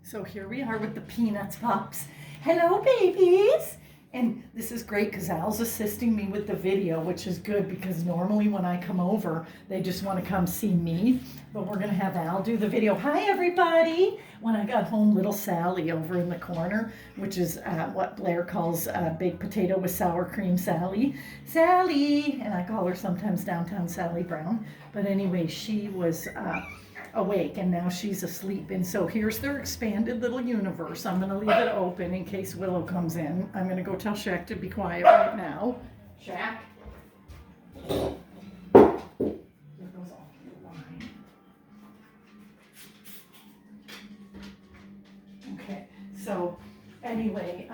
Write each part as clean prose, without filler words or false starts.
So here we are with the Peanuts pups. Hello, babies! And this is great because Al's assisting me with the video, which is good because normally when I come over, they just want to come see me. But we're going to have Al do the video. Hi, everybody! When I got home, little Sally over in the corner, which is what Blair calls baked potato with sour cream Sally. Sally! And I call her sometimes downtown Sally Brown. But anyway, she was awake and now she's asleep, and so here's their expanded little universe. I'm going to leave it open in case Willow comes in. I'm going to go tell Shaq to be quiet right now. Shaq, there goes all your wine. Okay, so anyway,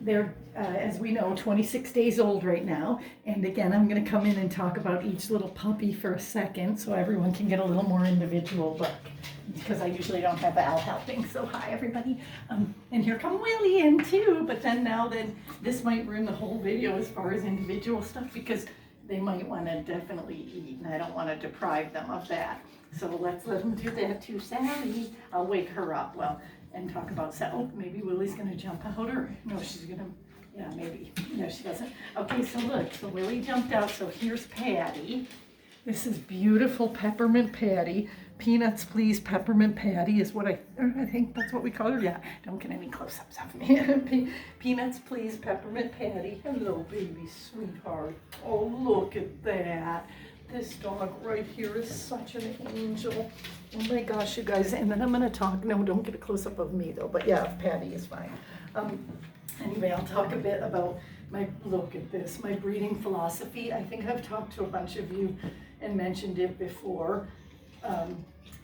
they're as we know 26 days old right now, and again I'm going to come in and talk about each little puppy for a second so everyone can get a little more individual look, because I usually don't have Al helping. So hi everybody, and here come Willie in too, but then this might ruin the whole video as far as individual stuff because they might want to definitely eat and I don't want to deprive them of that. So let's let them do that too. Sally, I'll wake her up and talk about oh, maybe Willie's gonna jump out, or no, she's gonna, yeah, maybe. No, she doesn't. Okay, so look, so Willie jumped out, so here's Patty. This is beautiful peppermint Patty. Peanuts, please, peppermint Patty is what I think that's what we call her. Yeah, don't get any close-ups of me. Peanuts, please, peppermint Patty. Hello, baby, sweetheart. Oh, look at that. This dog right here is such an angel. Oh my gosh, you guys. And then I'm going to talk. No, don't get a close-up of me, though. But yeah, Patty is fine. Anyway, I'll talk a bit about look at this, my breeding philosophy. I think I've talked to a bunch of you and mentioned it before.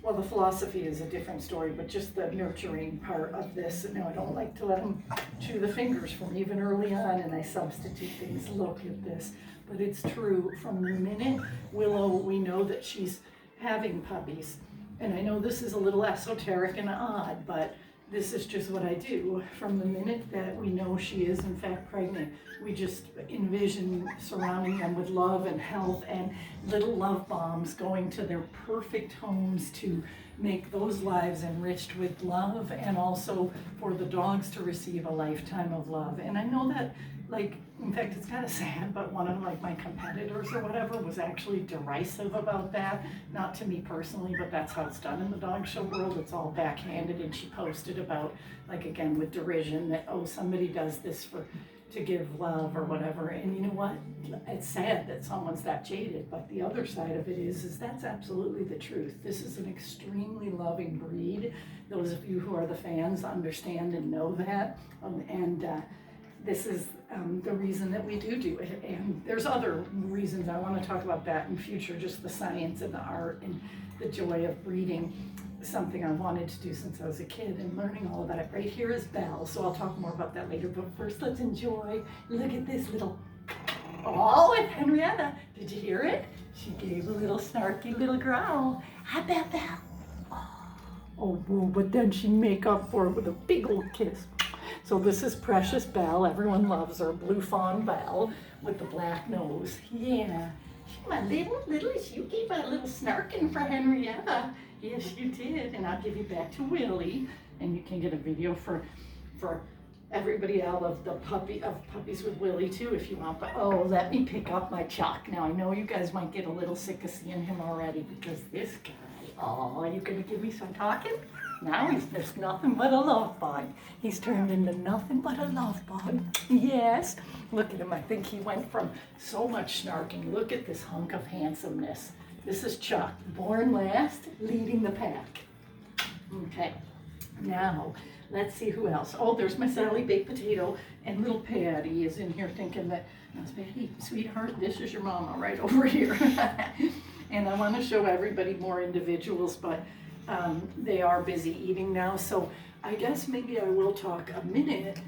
Well, the philosophy is a different story, but just the nurturing part of this. No, I don't like to let them chew the fingers from even early on, and I substitute things. Look at this. But it's true. From the minute Willow, we know that she's having puppies. And I know this is a little esoteric and odd, but this is just what I do. From the minute that we know she is in fact pregnant, we just envision surrounding them with love and health and little love bombs going to their perfect homes to make those lives enriched with love, and also for the dogs to receive a lifetime of love. And I know that, like, in fact, it's kind of sad, but one of my competitors or whatever was actually derisive about that. Not to me personally, but that's how it's done in the dog show world. It's all backhanded, and she posted about, like, again, with derision that, oh, somebody does this to give love or whatever. And you know what? It's sad that someone's that jaded, but the other side of it is that's absolutely the truth. This is an extremely loving breed. Those of you who are the fans understand and know that. This is the reason that we do it. And there's other reasons. I want to talk about that in future, just the science and the art and the joy of breeding. Something I wanted to do since I was a kid, and learning all about it. Right here is Belle, so I'll talk more about that later. But first, let's enjoy. Look at this little, oh, it's Henrietta. Did you hear it? She gave a little snarky little growl. Hi, Belle. Oh, but then she make up for it with a big old kiss. So this is Precious Belle. Everyone loves her. Blue Fawn Belle with the black nose. Yeah. My little, you gave a little snarking for Henrietta. Yes, you did. And I'll give you back to Willie, and you can get a video for everybody out of the Puppies with Willie too, if you want. But oh, let me pick up my Chuck. Now I know you guys might get a little sick of seeing him already because this guy. Oh, are you gonna give me some talking? Now he's just nothing but a love bug. He's turned into nothing but a love bug. Yes. Look at him. I think he went from so much snarking. Look at this hunk of handsomeness. This is Chuck, born last, leading the pack. Okay. Now, let's see who else. Oh, there's my Sally baked potato, and little Patty is in here thinking that, Patty, sweetheart, this is your mama right over here. And I want to show everybody more individuals, but they are busy eating now, so I guess maybe I will talk a minute.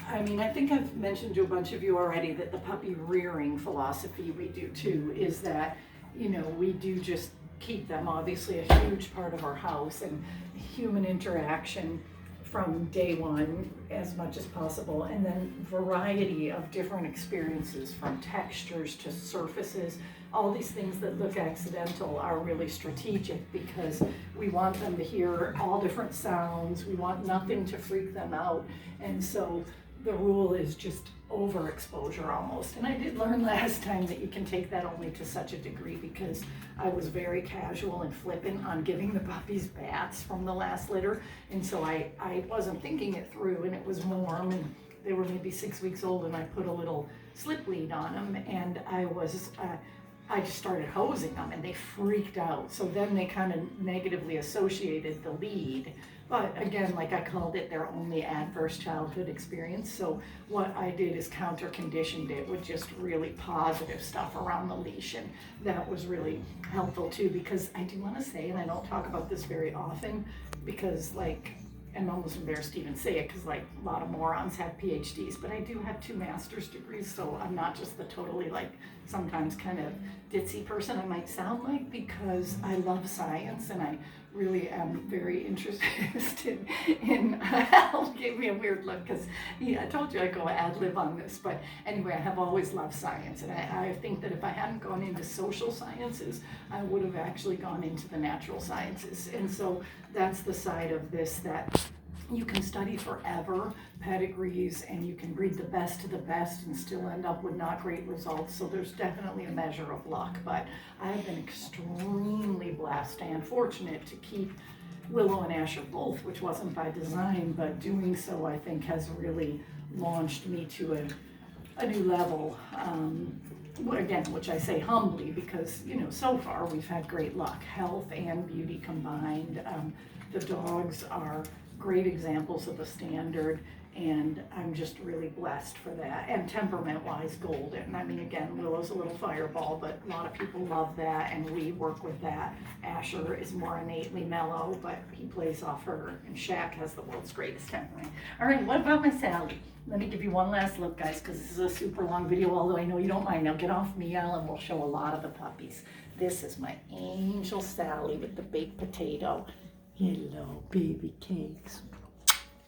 I mean, I think I've mentioned to a bunch of you already that the puppy rearing philosophy we do too is that, you know, we do just keep them, obviously a huge part of our house, and human interaction from day one as much as possible, and then variety of different experiences from textures to surfaces. All these things that look accidental are really strategic because we want them to hear all different sounds. We want nothing to freak them out. And so the rule is just overexposure almost. And I did learn last time that you can take that only to such a degree because I was very casual and flippant on giving the puppies baths from the last litter. And so I wasn't thinking it through, and it was warm and they were maybe 6 weeks old, and I put a little slip lead on them, and I just started hosing them and they freaked out. So then they kind of negatively associated the lead. But again, like I called it, their only adverse childhood experience. So what I did is counter-conditioned it with just really positive stuff around the leash. And that was really helpful too, because I do want to say, and I don't talk about this very often because like, I'm almost embarrassed to even say it because like a lot of morons have PhDs, but I do have 2 master's degrees, so I'm not just the totally like sometimes kind of ditzy person I might sound like, because I love science and I really am very interested in Al gave me a weird look because I told you I go ad lib on this, but anyway, I have always loved science, and I think that if I hadn't gone into social sciences, I would have actually gone into the natural sciences. And so that's the side of this that you can study forever, pedigrees, and you can breed the best to the best and still end up with not great results. So there's definitely a measure of luck, but I have been extremely blessed and fortunate to keep Willow and Asher both, which wasn't by design, but doing so I think has really launched me to a new level. Again, which I say humbly because, so far we've had great luck, health and beauty combined. The dogs are great examples of a standard, and I'm just really blessed for that. And temperament-wise, golden. I mean, again, Willow's a little fireball, but a lot of people love that, and we work with that. Asher is more innately mellow, but he plays off her, and Shaq has the world's greatest temperament. All right, what about my Sally? Let me give you one last look, guys, because this is a super long video, although I know you don't mind. Now get off me, Al, and we'll show a lot of the puppies. This is my angel Sally with the baked potato. Hello, baby cakes.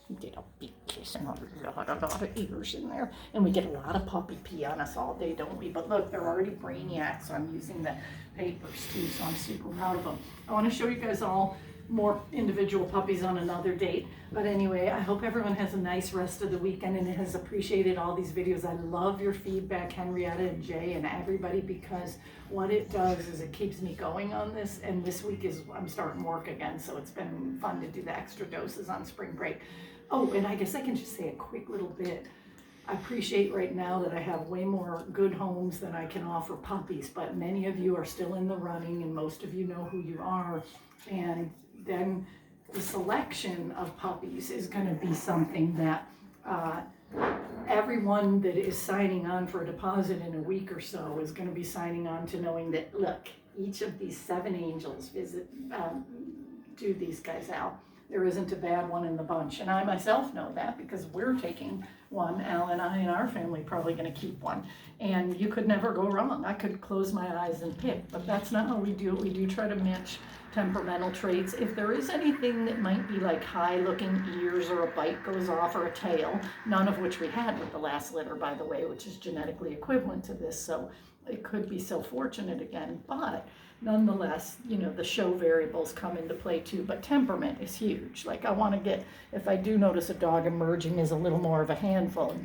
We did a big kiss and a lot of ears in there. And we get a lot of puppy pee on us all day, don't we? But look, they're already brainiacs, so I'm using the papers too, so I'm super proud of them. I want to show you guys all more individual puppies on another date. But anyway, I hope everyone has a nice rest of the weekend and has appreciated all these videos. I love your feedback, Henrietta and Jay and everybody, because what it does is it keeps me going on this. And this week I'm starting work again, so it's been fun to do the extra doses on spring break. Oh, and I guess I can just say a quick little bit. I appreciate right now that I have way more good homes than I can offer puppies, but many of you are still in the running and most of you know who you are. And then the selection of puppies is going to be something that everyone that is signing on for a deposit in a week or so is going to be signing on to knowing that, look, each of these 7 angels do these guys out. There isn't a bad one in the bunch. And I myself know that because we're taking one. Al and I and our family probably going to keep one. And you could never go wrong. I could close my eyes and pick, but that's not how we do it. We do try to match temperamental traits. If there is anything that might be like high looking ears or a bite goes off or a tail, none of which we had with the last litter, by the way, which is genetically equivalent to this. So it could be so fortunate again, but nonetheless, the show variables come into play too, but temperament is huge. Like I want to get, if I do notice a dog emerging as a little more of a handful,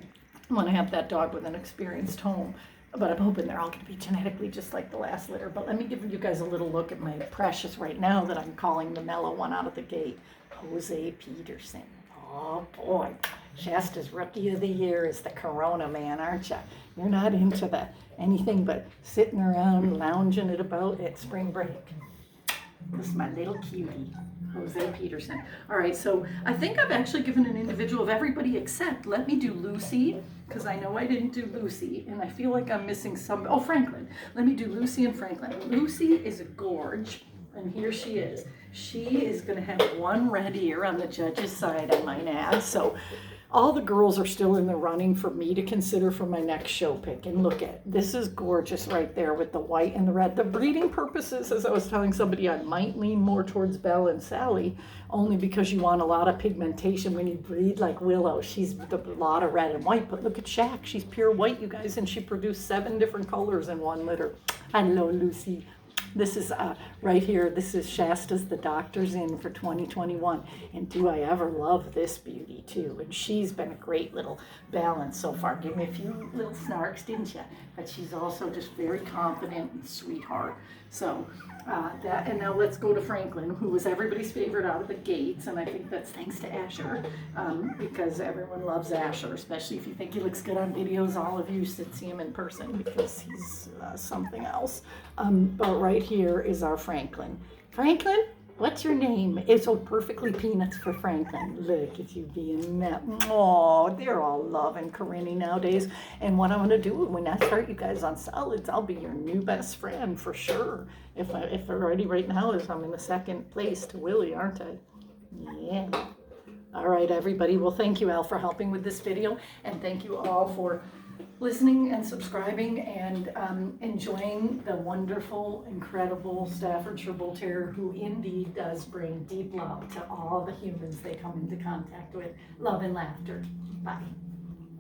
I want to have that dog with an experienced home, but I'm hoping they're all going to be genetically just like the last litter. But let me give you guys a little look at my precious right now that I'm calling the mellow one out of the gate, Jose Peterson. Oh boy, Shasta's Rookie of the Year is the Corona man, aren't you? You're not into anything but sitting around, lounging it about at spring break. This is my little cutie, Jose Peterson. All right, so I think I've actually given an individual of everybody except, let me do Lucy, because I know I didn't do Lucy, and I feel like I'm missing some. Oh, Franklin. Let me do Lucy and Franklin. Lucy is a gorge, and here she is. She is going to have one red ear on the judge's side, I might add, so all the girls are still in the running for me to consider for my next show pick. And look at, this is gorgeous right there with the white and the red. The breeding purposes, as I was telling somebody, I might lean more towards Belle and Sally, only because you want a lot of pigmentation when you breed like Willow. She's a lot of red and white, but look at Shaq. She's pure white, you guys, and she produced 7 different colors in one litter. Hello, Lucy. This is right here, this is Shasta's The Doctor's In for 2021. And do I ever love this beauty too. And she's been a great little balance so far. Gave me a few little snarks, didn't you? But she's also just very confident and sweetheart. So that, and now let's go to Franklin, who was everybody's favorite out of the gates. And I think that's thanks to Asher, because everyone loves Asher, especially if you think he looks good on videos. All of you should see him in person because he's something else. But right here is our Franklin. Franklin, what's your name? It's so perfectly peanuts for Franklin. Look at you being that. Oh, they're all loving Corinne nowadays. And what I'm going to do when I start you guys on solids, I'll be your new best friend for sure. If already right now is I'm in the second place to Willie, aren't I? Yeah. All right, everybody. Well, thank you, Al, for helping with this video. And thank you all for listening and subscribing and enjoying the wonderful, incredible Staffordshire Bull Terrier, who indeed does bring deep love to all the humans they come into contact with. Love and laughter. Bye.